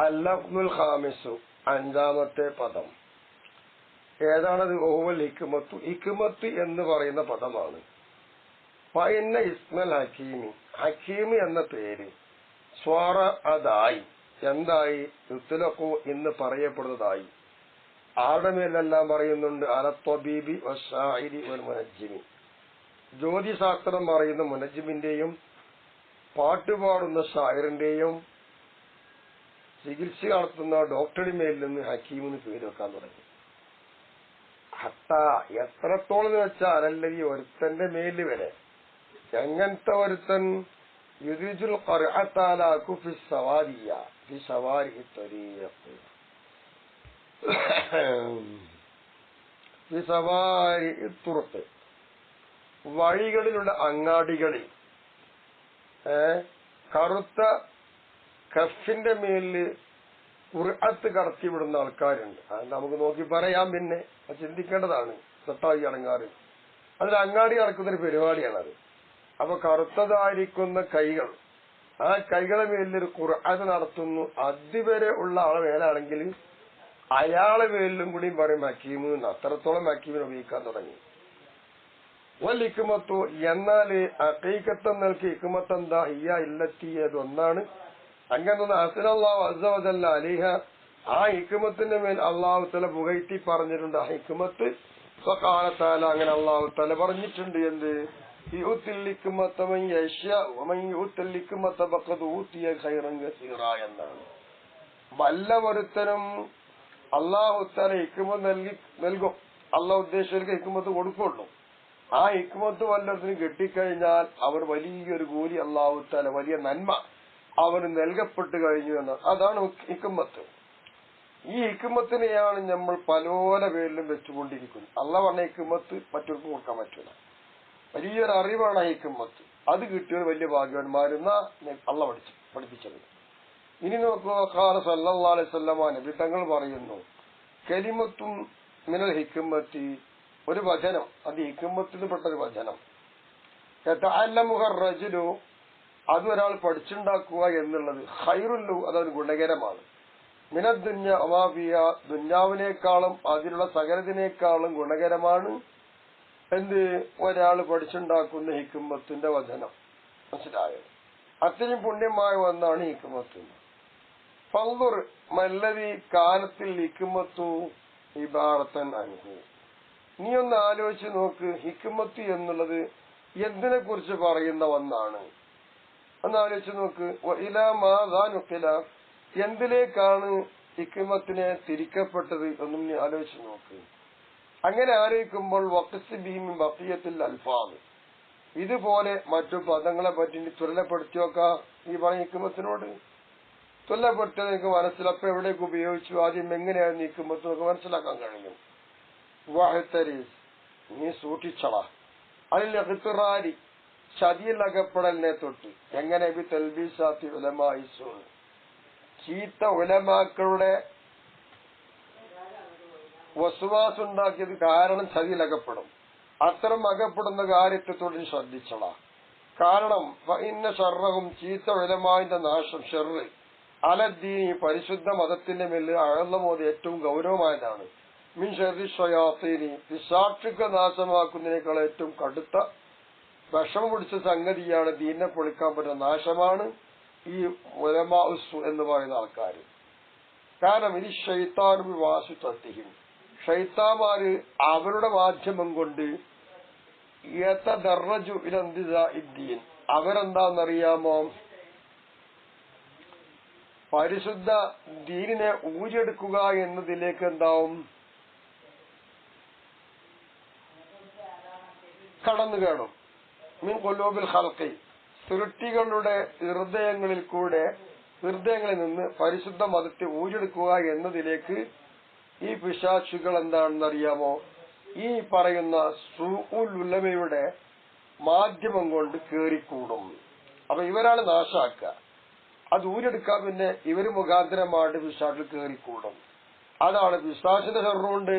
അല്ലഫ്ദുൽ ഖാമിസു അഞ്ചാമത്തെ പദം ഏതാണത്? ഓവൽ ഹിക്മത്തു. ഹിക്മത്ത് എന്ന് പറയുന്ന പദമാണ്. ഫഇന്ന ഇസ്മൽ ഹക്കീമി, ഹക്കീം എന്ന പേര് സ്വാറ അതായി, എന്തായി? യുത്ലഖു എന്ന് പറയപ്പെടുന്നതായി. ആരുടെ മേലെല്ലാം പറയുന്നുണ്ട്? അലത്വബീബി വശാഇരി വൽ മുനജ്ജിമി, ജ്യോതിശാസ്ത്രം പറയുന്ന മുനജ്ജിമിന്റെയും പാട്ടുപാടുന്ന ഷായറിന്റെയും ചികിത്സ നടത്തുന്ന ഡോക്ടറുടെ മേലിൽ നിന്ന് ഹക്കീം എന്ന് പേര് വെക്കാൻ തുടങ്ങി. ഹത്ത എത്രത്തോളം വെച്ചാൽ അലല്ലതി ഒരുത്തന്റെ മേലിൽ വരെ. എങ്ങനത്തെ ഒരുത്തൻ? യുദ്രിജുൽ ഖർഅത്താലാക്കു ഫി സവാരിയ ഫി സവാരി തരീഖ് ഫി സവാരി തുറക്ക്, വഴികളിലുള്ള അങ്ങാടികളിൽ കറുത്ത കഫിന്റെ മേലില് ഖുർആത്ത് കടത്തിവിടുന്ന ആൾക്കാരുണ്ട്. അത് നമുക്ക് നോക്കി പറയാം, പിന്നെ ചിന്തിക്കേണ്ടതാണ്. തൊട്ടായി അടങ്ങാറ് അതിൽ അങ്ങാടി നടക്കുന്നൊരു പരിപാടിയാണത്. അപ്പൊ കറുത്തതായിരിക്കുന്ന കൈകൾ, ആ കൈകളെ മേലിലൊരു ഖുർആത്ത് നടത്തുന്നു. അതുവരെ ഉള്ള ആളെ മേലാണെങ്കിൽ അയാളെ മേലിലും കൂടി പറയും ഹക്കീമ്. അത്രത്തോളം ഹക്കീമിനെ ഉപയോഗിക്കാൻ തുടങ്ങി. വൽ ഹിക്മത്തു, എന്നാൽ ഹഖീഖത്തൻ നൽകി ഹിക്മത്ത് എന്താ? ഹിയ ഇല്ലത്തി, അതൊന്നാണ്. അങ്ങനെ അസ്നല്ലാഹു അസ്സ വജല്ല അലൈഹ, ആ ഹിക്മത്തിന്റെ മേൽ അല്ലാഹു തആല പുകഴ്ത്തി പറഞ്ഞിട്ടുണ്ട് ആ ഹിക്മത്ത്. ഫഖാല തആല, അങ്ങനെ അല്ലാഹു തആല പറഞ്ഞിട്ടുണ്ട്. എന്ത്? യുത്തിൽ ഹിക്മത മൻ യശാ വമൻ യുത്തിൽ ഹിക്മത ഫഖദ് ഊതിയ ഖൈറൻ കസീറാ എന്നാണ്. വല്ലവരുത്തനും അല്ലാഹു തആല ഹിക്മത്ത് നൽകും. അല്ലാഹു ഉദ്ദേശിച്ചവർക്ക് ഹിക്മത്ത് കൊടുക്കുള്ളൂ. ആ ഹിക്മത്ത് വല്ലതിനും കിട്ടിക്കഴിഞ്ഞാൽ അവർ വലിയൊരു കൂലി അല്ലാഹു തആല, വലിയ നന്മ അവന് നൽകപ്പെട്ടു കഴിഞ്ഞു എന്നാണ്. അതാണ് ഹിക്മത്ത്. ഈ ഹിക്മത്തിനെയാണ് നമ്മൾ പല പേരിലും വെച്ചുകൊണ്ടിരിക്കുന്നത്. അല്ലാഹു പറഞ്ഞ ഹിക്മത്ത് മറ്റൊരുക്കും കൊടുക്കാൻ പറ്റൂല. വലിയൊരു അറിവാണ് ഹിക്മത്ത്. അത് കിട്ടിയത് വലിയ ഭാഗ്യവാന്മാരെന്ന അല്ലാഹു പഠിപ്പിച്ചത്. ഇനി നോക്കുക, ഖാല സല്ലല്ലാഹു അലൈഹി വസല്ലം, നബി തങ്ങൾ പറയുന്നു, കലിമത്തും മിനൽ ഹിക്മത്തി, ഒരു വചനം, അത് ഹിക്മത്തിൽ പെട്ടൊരു വചനം. യതഅല്ലമുഹ റജുലു, അത് ഒരാൾ പഠിച്ചുണ്ടാക്കുക എന്നുള്ളത്, ഖൈറുല്ലു, അതൊരു ഗുണകരമാണ്. മിനദ് ദുനിയ വമാ ഫിഹാ, ദുനിയാവിനേക്കാളും അതിലുള്ള സകലതിനേക്കാളും ഗുണകരമാണ് എന്ത്? ഒരാൾ പഠിച്ചുണ്ടാക്കുന്ന ഹിക്മത്തിന്റെ വചനം. മനസ്സിലായോ? അത്രയും പുണ്യമായ ഒന്നാണ് ഹിക്മത്ത്. ഫൻദുർ മല്ലദി കാനത്തിൽ ഹിക്മത്തു ഇബാറത്തൻ അൻഹു, നീ ഒന്ന് ആലോചിച്ച് നോക്ക്, ഹിക്മത്ത് എന്നുള്ളത് എന്തിനെ കുറിച്ച് പറയുന്ന ഒന്നാണ്. ഒന്ന് ആലോചിച്ച് നോക്ക്. ഇലാ മാദാ നുഖില, എന്തിലേക്കാണ് ഹിക്മത്തിനെ തിരിക്കപ്പെട്ടത് എന്നും നീ ആലോചിച്ച് നോക്ക്. അങ്ങനെ ആലോചിക്കുമ്പോൾ വഖ്സ് ബിഹി മിൻ ബഖിയത്തിൽ അൽഫാദ്, ഇതുപോലെ മറ്റു പദങ്ങളെ പറ്റി ത്വരപ്പെടുത്തി നോക്കാം. ഈ പറഞ്ഞ ഹിക്മത്തിനോട് ത്വരപ്പെടുത്തിയത് നിങ്ങൾക്ക് മനസ്സിലപ്പോ എവിടേക്ക് ഉപയോഗിച്ചു, ആദ്യം എങ്ങനെയായിരുന്നു ഹിക്മത്ത് നമുക്ക് മനസ്സിലാക്കാൻ കഴിയും. വഹ്തരീസ്, നീ സൂക്ഷിച്ചള. അതിൽ ഇഖ്തിറാരി, ചതിയിൽ അകപ്പെടലിനെ തൊട്ട്. എങ്ങനെ? ബി തൽബീസാത്തി ഉലമാഇ സൂ, ചീത്ത ഉലമാക്കളുടെ വസ്വാസ് ഉണ്ടാക്കിയത് കാരണം ചതിയിൽ അകപ്പെടും. അത്തരം അകപ്പെടുന്ന കാര്യത്തെ തൊട്ട് ശ്രദ്ധിച്ചള. കാരണം ഇന്ന ഷർറഹും, ചീത്ത ഉലമാന്റെ നാശം, ഷർറ് അലദ്ദീനി, പരിശുദ്ധ മതത്തിന്റെ മേൽ അഴലമോത് ഏറ്റവും ഗൗരവമായതാണ്. മിൻ ഷർരി ഷയാത്തീനി, പിശാചുക്കളെ നാശമാക്കുന്നതിനേക്കാൾ ഏറ്റവും കടുത്ത വിഷമം പിടിച്ച സംഗതിയാണ്, ദീനിനെ പൊളിക്കാൻ പറ്റുന്ന നാശമാണ് ഈ ഉലമാ ഉസ്സു എന്ന് പറയുന്ന ആൾക്കാർ. കാരണം ഇത് ശൈത്താനും വാസിത്വത്തിയും, ഷൈത്താമാര് അവരുടെ മാധ്യമം കൊണ്ട് യതദറജു ഇലാ ഇന്തിസാഇദ്ദീൻ, അവരെന്താണെന്നറിയാമോ? പരിശുദ്ധ ദീനിനെ ഊരിയെടുക്കുക എന്നതിലേക്ക് എന്താവും? കടന്നു കാണും. മിൻ ഖുലൂബിൽ ഖൽഖി, സൃഷ്ടികളുടെ ഹൃദയങ്ങളിൽ നിന്ന് പരിശുദ്ധ മതത്തെ ഊരിയെടുക്കുക എന്നതിലേക്ക് ഈ പിശാചുകൾ എന്താണെന്നറിയാമോ? ഈ പറയുന്ന സൂഉൽ ഉലമയുടെ മാധ്യമം കൊണ്ട് കേറിക്കൂടും. അപ്പൊ ഇവരാണ് നാശാക്കുക. അത് ഊരിയെടുക്കാൻ പിന്നെ ഇവര് മുഖാന്തരമായിട്ട് പിശാചിൽ കേറിക്കൂടും. അതാണ് പിശാചിന്റെ ഷർറുണ്ട്,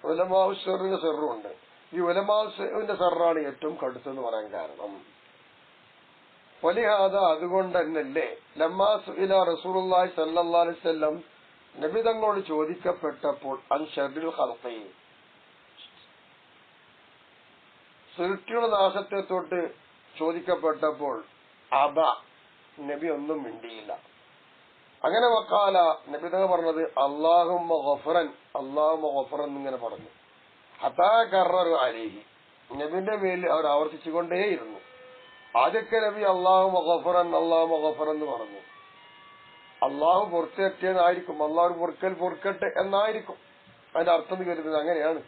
ഉലമാഉ ഷർറിന്റെ ഷർറുണ്ട്. ഈ ഉലമാഉ ഷർറിന്റെ ഷർറാണ് ഏറ്റവും കടുത്തെന്ന് പറയാൻ കാരണം. വലിഹാദ അതുകൊണ്ട് തന്നെയല്ലേ ലമ്മാ സുഇല റസൂലുള്ളാഹി സ്വല്ലല്ലാഹു അലൈഹി വസല്ലം നബി തങ്ങളോട് ചോദിക്കപ്പെട്ടപ്പോൾ അൻ ശർറിൽ ഖൽഖി സൃഷ്ടിയുടെ നാശത്തെ തൊട്ട് ചോദിക്കപ്പെട്ടപ്പോൾ അബ നബി ഒന്നും മിണ്ടിയില്ല. അങ്ങനെ വക്കാല നബി തങ്ങൾ പറഞ്ഞത് അല്ലാഹുമ്മ ഗഫറൻ അല്ലാഹുമ്മ ഗഫറൻ എന്നിങ്ങനെ പറഞ്ഞു. ഹത്താ കററു അലൈഹി നബിന്റെ മേലിൽ അവർ ആവർത്തിച്ചുകൊണ്ടേയിരുന്നു. ആദ്യമൊക്കെ നബി അല്ലാഹുമ്മ ഗഫറൻ അല്ലാഹുമ്മ ഗഫറൻ എന്ന് പറഞ്ഞു. അള്ളാഹു പൊറുത്തെറ്റിയെന്നായിരിക്കും, അള്ളാഹു പൊറുക്കട്ടെ എന്നായിരിക്കും അതിന്റെ അർത്ഥം കരുതുന്നത്. അങ്ങനെയാണ്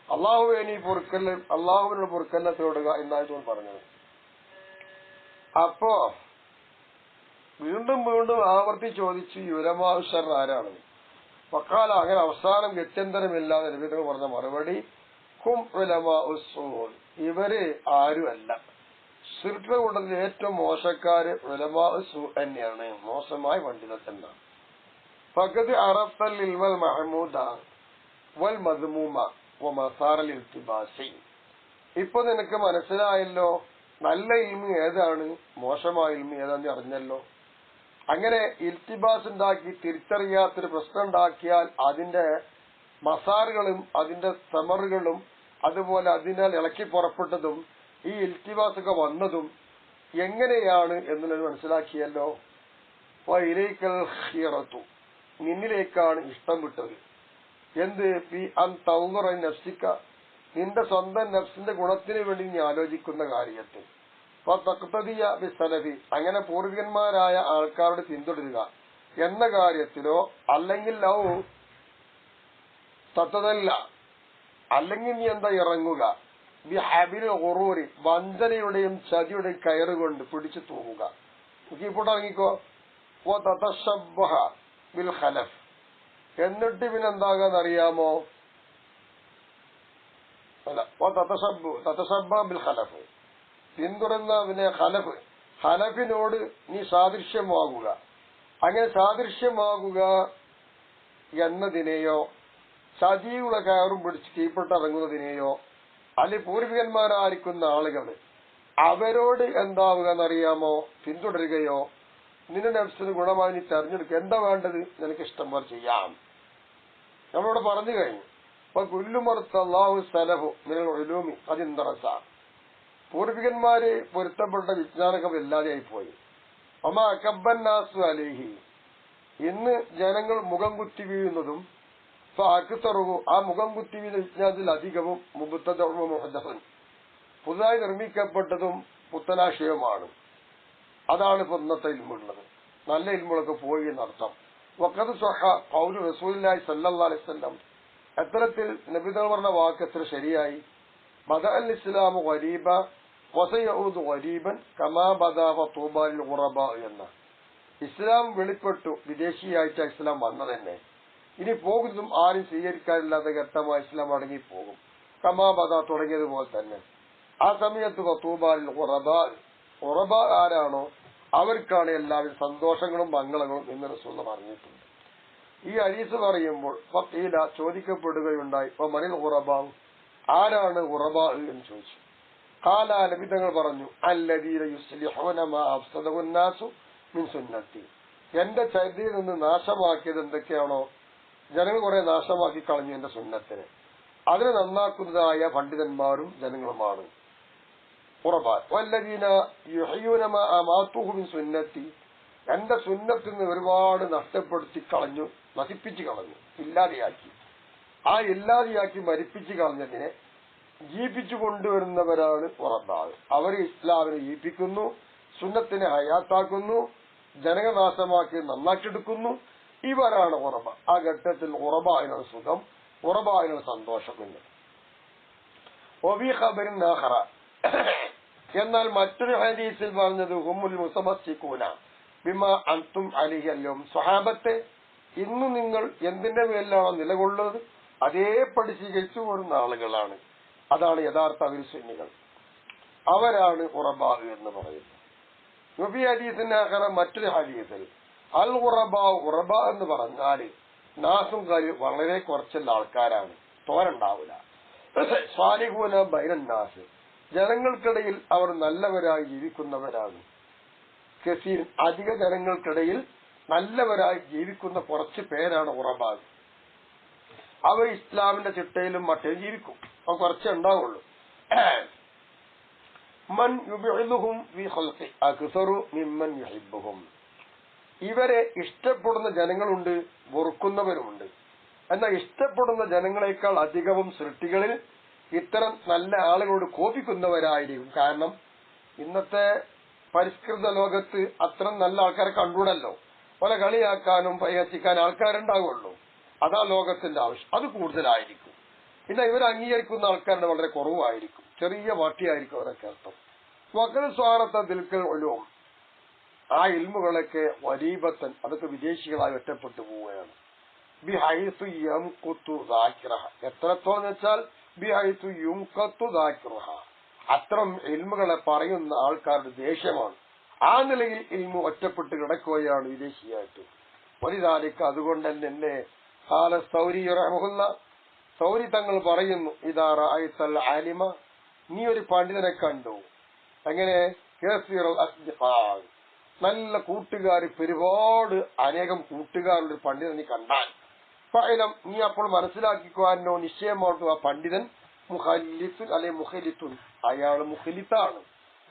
അള്ളാഹുവെ നീ പൊറുക്കല് അള്ളാഹുവിനോട് പൊറുക്കലിനെ തേടുക എന്നായിരുന്നു പറഞ്ഞത്. അപ്പോ വീണ്ടും വീണ്ടും ആവർത്തി ചോദിച്ചു ഉലമാഉ ശർ ആരാണ്? വക്കാല അങ്ങനെ അവസാനം ഗത്യന്തരമില്ലാതെ നബി തങ്ങൾ പറഞ്ഞ മറുപടി ഹും ഉലമാഉ സൂ ഇവര് ആരുമല്ല, ശിർക്ക് കൂട്ടത്തിൽ ഏറ്റവും മോശക്കാര് ഉലമാഉ സൂ തന്നെയാണ്, മോശമായ പണ്ഡിതർ എന്നാണ്. ഫഖദ് അറഫ്തൽ ഇൽമൽ മഹ്മൂദ വൽ മദ്മൂമ വമസാറൽ ഇൽതിബാസി ഇപ്പൊ നിനക്ക് മനസ്സിലായല്ലോ നല്ല ഇൽമി ഏതാണ്, മോശമായ ഇൽമി ഏതാന്ന് അറിഞ്ഞല്ലോ. അങ്ങനെ ഇൽത്തിബാസ് ഉണ്ടാക്കി തിരിച്ചറിയാത്തൊരു പ്രശ്നം ഉണ്ടാക്കിയാൽ അതിന്റെ മസാറുകളും അതിന്റെ സമറുകളും അതുപോലെ അതിനാൽ ഇളക്കി പുറപ്പെട്ടതും ഈ ഇൽത്തിബാസൊക്കെ വന്നതും എങ്ങനെയാണ് എന്നുള്ളത് മനസ്സിലാക്കിയല്ലോ. ഇലൈക്കൽ ഖിറത്തു നിന്നിലേക്കാണ് ഇഷ്ടം വിട്ടത്. എന്ത് ഫീ അൻ തൻദുറ നഫ്സിക നിന്റെ സ്വന്തം നഫ്സിന്റെ ഗുണത്തിന് വേണ്ടി നീ ആലോചിക്കുന്ന കാര്യത്തിൽ ഫതഖ്തദിയ ബിസലഫി അങ്ങനെ പൂർവികന്മാരായ ആൾക്കാരോട് പിന്തുടരുക എന്ന കാര്യത്തിലോ അല്ലെങ്കിൽ ലൗ തതദല്ല അല്ലെങ്കിൽ നീ എന്താ ഇറങ്ങുക ബിഹബിൽ ഖുറൂരി വഞ്ചനയുടെയും ചതിയുടെയും കയറുകൊണ്ട് പിടിച്ചു തൂങ്ങുക. ഇപ്പോൾ ഇറങ്ങിക്കോ. വതതശബ്ബഹ ബിൽ ഖലഫ് എന്നിട്ട് പിന്നെന്താകാന്നറിയാമോ? അല്ല തതശബ്ബഹ ബിൽ ഖലഫ് പിന്തുടർന്ന പിന്നെ ഖലഫിനോട് നീ സാദൃശ്യമാകുക. അങ്ങനെ സാദൃശ്യമാകുക എന്നതിനെയോ ചതിയുടെ കയറും പിടിച്ച് കീഴ്പ്പെട്ടിറങ്ങുന്നതിനെയോ അല്ലെങ്കിൽ പൂർവികന്മാരായിരിക്കുന്ന ആളുകൾ അവരോട് എന്താവുക എന്നറിയാമോ? പിന്തുടരുകയോ നിന്റെ നഫ്സിന് ഗുണമായി നീ തെരഞ്ഞെടുക്കുക. എന്താ വേണ്ടത്? നിനക്ക് ഇഷ്ടം പോലെ ചെയ്യാം. നമ്മളിവിടെ പറഞ്ഞു കഴിഞ്ഞു. അപ്പൊ കുല്ലുമർത്തല്ലാഹു സലഹു മിനൽ ഉലൂമി അതിന്തറസ പൂർവികന്മാര് പൊരുത്തപ്പെട്ട വിജ്ഞാനകം ഇല്ലാതെയായി പോയി. അമ അക്കബന്നാസു അലേഹി ഇന്ന് ജനങ്ങൾ മുഖം കുത്തി വീഴുന്നതും അക്തറുഹു ആ മുഖം കുത്തി വീഴുന്ന വിജ്ഞാനത്തിൽ അധികവും മുബത്തദഉൻ പുതുതായി നിർമ്മിക്കപ്പെട്ടതും പുത്തനാശയവുമാണ്. അതാണ് ഇപ്പൊ ഇന്നത്തെ ഇൽമുള്ളത്. നല്ല ഇൽമുകളൊക്കെ പോയി എന്നർത്ഥം. വഖദ് സ്വഹ ഖൗലു റസൂലുള്ളാഹി സ്വല്ലല്ലാഹു അലൈഹി വസല്ലം എത്തരത്തിൽ നബി തങ്ങൾ പറഞ്ഞ വാക്ക് എത്ര ശരിയായി. ബദഅൽ ഇസ്ലാമു ഗരീബ വസയഊദു ഗരീബൻ കമാ ബദഅ ഫതൂബാ ലിൽ ഖുറബാ എന്ന ഇസ്ലാം വെളിപ്പെട്ടു വിദേശിയായിട്ട് ഇസ്ലാം വന്നതന്നെ ഇനി പോകുന്നതും ആരും സ്വീകരിക്കാനില്ലാത്ത ഘട്ടമായി ഇസ്ലാം അടങ്ങിപ്പോകും. കമാ ബദഅ തുടങ്ങിയതുപോലെ തന്നെ. ആ സമയത്ത് ഫതൂബാ ലിൽ ഖുറബാ ഖുറബാ ആരാണോ അവർക്കാണ് എല്ലാവരും സന്തോഷങ്ങളും മംഗളങ്ങളും എന്ന് റസൂൽ പറഞ്ഞിട്ടുണ്ട്. ഈ ഹദീസ് പറയുമ്പോൾ ഫഖീല ചോദിക്കപ്പെടുകയുണ്ടായി മനിൽ ഖുറബാ ആരാണ് ഖുറബാ എന്ന് ചോദിച്ചു. ഖാല നബി തങ്ങൾ പറഞ്ഞു അല്ലദീന യുസ്ലിഹൂന മാ അഫ്സദഹു നാസു മിൻ സുന്നത്തി എന്റെ ചരിത്രത്തിൽ നിന്ന് നാശമാക്കിയത് എന്തൊക്കെയാണോ ജനങ്ങൾ കുറെ നാശമാക്കി കളഞ്ഞു എന്റെ സുന്നത്തിനെ അതിനെ നന്നാക്കുന്നതായ പണ്ഡിതന്മാരും ജനങ്ങളുമാണ് ഖുറബാ. വല്ലദീന യുഹ്യൂന മാ അമാതുഹു മിൻ സുന്നത്തി എന്റെ സുന്നത്തിൽ നിന്ന് ഒരുപാട് നഷ്ടപ്പെടുത്തി കളഞ്ഞു, നശിപ്പിച്ചു കളഞ്ഞു, ഇല്ലാതെയാക്കി. ആ ഇല്ലാതെയാക്കി മരിപ്പിച്ചു കളഞ്ഞതിനെ ജീവിപ്പിച്ചു കൊണ്ടുവരുന്നവരാണ് ഖുറബാ. അവർ ഇസ്ലാമിനെ ജീവിപ്പിക്കുന്നു, സുന്നത്തിനെ ഹയാത്താക്കുന്നു, ജനനാശമാക്കി നന്നാക്കിയെടുക്കുന്നു. ഇവരാണ് ഖുറബാ. ആ ഘട്ടത്തിൽ ഖുറബായിനാണ് സുഖം, ഖുറബായിനാണ് സന്തോഷം എന്ന്. ഒബി ഖബറിൻ ആഖറ എന്നാൽ മറ്റൊരു ഹദീസിൽ പറഞ്ഞത് ഹുമുൽ മുതമസ്സിഖൂന ബിമാ അൻതും അലൈഹി അൽയൗം സ്വഹാബത്തെ ഇന്ന് നിങ്ങൾ എന്തിന്റെ മേലാണോ നിലകൊള്ളുന്നത് അതേപടി സ്വീകരിച്ചു പോരുന്ന ആളുകളാണ്. അതാണ് യഥാർത്ഥ അവിശ്വസികൾ. അവരാണ് ഖുറബാ എന്ന് പറയുന്നത്. നബി ഹദീസിന്റെ ആഖറ മറ്റൊരു ഹദീസിൽ അൽ ഖുറബാ ഖുറബാ എന്ന് പറഞ്ഞാൽ നാസും കാര്യം വളരെ കുറച്ചുള്ള ആൾക്കാരാണ്, തോരണ്ടാവില്ല. സ്വാലിഹൂന ബൈനൻ നാസ് ജനങ്ങൾക്കിടയിൽ അവർ നല്ലവരായി ജീവിക്കുന്നവരാണ്. കസീർ അധിക ജനങ്ങൾക്കിടയിൽ നല്ലവരായി ജീവിക്കുന്ന കുറച്ച് പേരാണ് ഉറബാഗ്. അവർ ഇസ്ലാമിന്റെ ചിട്ടയിലും മറ്റേലും ജീവിക്കും. അപ്പൊ കുറച്ചേ ഉണ്ടാവുള്ളൂ. മൻ യുബിഉഹും ഫീ ഖൽഖി അക്സറു മിമ്മൻ യുഹിബ്ബുഹും. ഇവരെ ഇഷ്ടപ്പെടുന്ന ജനങ്ങളുണ്ട്, വെറുക്കുന്നവരുമുണ്ട്. എന്നാൽ ഇഷ്ടപ്പെടുന്ന ജനങ്ങളെക്കാൾ അധികവും സൃഷ്ടികളിൽ ഇത്തരം നല്ല ആളുകളോട് കോപിക്കുന്നവരായിരിക്കും. കാരണം ഇന്നത്തെ പരിഷ്കൃത ലോകത്ത് അത്തരം നല്ല ആൾക്കാരെ കണ്ടുകൂടല്ലോ. പല കളിയാക്കാനും പരിഹസിക്കാനും ആൾക്കാരുണ്ടാവുള്ളൂ. അതാ ലോകത്തിന്റെ ആവശ്യം. അത് കൂടുതലായിരിക്കും. പിന്നെ ഇവർ അംഗീകരിക്കുന്ന ആൾക്കാരുടെ വളരെ കുറവായിരിക്കും. ചെറിയ വാട്ടിയായിരിക്കും അവരൊക്കെ അർത്ഥം. വകൽ സ്വാറത്ത ദിൽക്കൽ ഉലൂം. ആ ഇൽമുകളൊക്കെ വരീബത്തൻ, അതൊക്കെ വിദേശികളായി ഒറ്റപ്പെട്ടു പോവുകയാണ്. ബിഹൈസു യംഖുതു ദാകിറഹ. എത്രത്തോളം വെച്ചാൽ ബിഹൈസു യുംഖതു ദാകിറഹ. അത്തരം ഇൽമുകളെ പറയുന്ന ആൾക്കാരുടെ ദേഷ്യമാണ്. ആ നിലയിൽ ഇൽമു ഒറ്റപ്പെട്ട് കിടക്കുകയാണ് വിദേശിയായിട്ട്. വലുതാലിക്ക് അതുകൊണ്ട് തന്നെ ഖാല സൗരി റഹ്മഹുല്ല, സൗരി തങ്ങൾ പറയുന്നു, ഇദാ റഅയ്തൽ ആലിമ, നീ ഒരു പണ്ഡിതനെ കണ്ടു. എങ്ങനെ? കസീറുൽ അസ്ദിഖാ, നല്ല കൂട്ടുകാർ, ഒരുപാട് അനേകം കൂട്ടുകാരുടെ ഒരു പണ്ഡിതൻ നീ കണ്ടാൽ, ഫഅലം, നീ അപ്പോൾ മനസ്സിലാക്കിക്കുവാനോ നിശ്ചയമായിട്ടും ആ പണ്ഡിതൻ മുഖല്ലിത്തുൻ അല്ലെ മുഖലിത്തുൻ, അയാൾ മുഖലിത്താണ്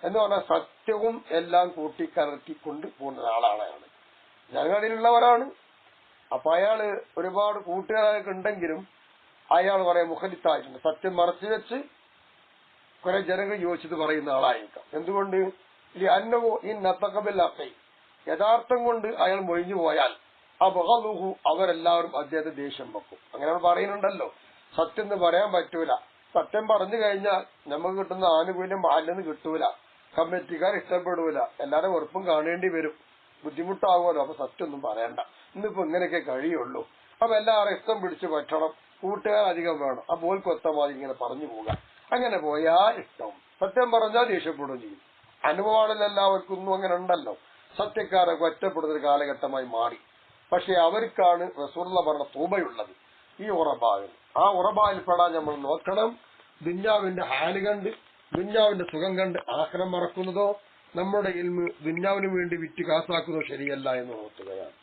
എന്ന് പറഞ്ഞാൽ സത്യവും എല്ലാം കൂട്ടിക്കലർത്തിക്കൊണ്ട് പോകുന്ന ആളാണ്. അയാൾ ജനങ്ങളിലുള്ളവരാണ്. അപ്പൊ അയാള് ഒരുപാട് കൂട്ടുകാരൊക്കെ ഉണ്ടെങ്കിലും അയാൾ കുറെ മുഖലിത്തായിട്ടുണ്ട്. സത്യം മറച്ചു വെച്ച് കുറെ ജനങ്ങൾ യോജിച്ചത് പറയുന്ന ആളായിരിക്കാം. എന്തുകൊണ്ട്? അന്നവോ ഈ നത്തകബിൽ അക്കൈ, യഥാർത്ഥം കൊണ്ട് അയാൾ മൊഴിഞ്ഞു പോയാൽ അബഗലുഹു, അവരെല്ലാവരും അദ്ദേഹത്തെ ദേഷ്യം വെക്കും. അങ്ങനെ പറയുന്നുണ്ടല്ലോ, സത്യം എന്ന് പറയാൻ പറ്റൂല. സത്യം പറഞ്ഞു കഴിഞ്ഞാൽ നമുക്ക് കിട്ടുന്ന ആനുകൂല്യം ബാല്യെന്ന് കിട്ടൂല, കമ്മിറ്റിക്കാർ ഇഷ്ടപ്പെടൂല, എല്ലാവരും വെറുപ്പും കാണേണ്ടി വരും, ബുദ്ധിമുട്ടാകുമല്ലോ. അപ്പൊ സത്യം ഒന്നും പറയണ്ട, ഇന്നിപ്പോ ഇങ്ങനെയൊക്കെ കഴിയുള്ളൂ. അപ്പൊ എല്ലാവരും ഇഷ്ടം പിടിച്ചു പറ്റണം, കൂട്ടുകാർ അധികം വേണം. അപ്പോൾ കൊത്തമാതി ഇങ്ങനെ പറഞ്ഞു പോകാം. അങ്ങനെ പോയാ ഇഷ്ടം, സത്യം പറഞ്ഞാൽ ദേഷ്യപ്പെടുകയും ചെയ്യും. അനുഭവമാണല്ലോ എല്ലാവർക്കും. ഒന്നും അങ്ങനെ ഉണ്ടല്ലോ, സത്യക്കാരൊക്കെ ഒറ്റപ്പെടുന്ന ഒരു കാലഘട്ടമായി മാറി. പക്ഷെ അവർക്കാണ് റസൂലുള്ള പറഞ്ഞ തൂബയുള്ളത്, ഈ ഉറബാവിൽ. ആ ഉറബാവിൽ പെടാൻ നമ്മൾ നോക്കണം. ദുന്യാവിന്റെ ഹാല് കണ്ട്, ദുന്യാവിന്റെ സുഖം കണ്ട് ആഖിറം മറക്കുന്നതോ നമ്മുടെ ഇൽമ് ദുന്യാവിന് വേണ്ടി വിറ്റ് കാസാക്കുന്നതോ ശരിയല്ല എന്ന് ഓർത്തുകയാണ്.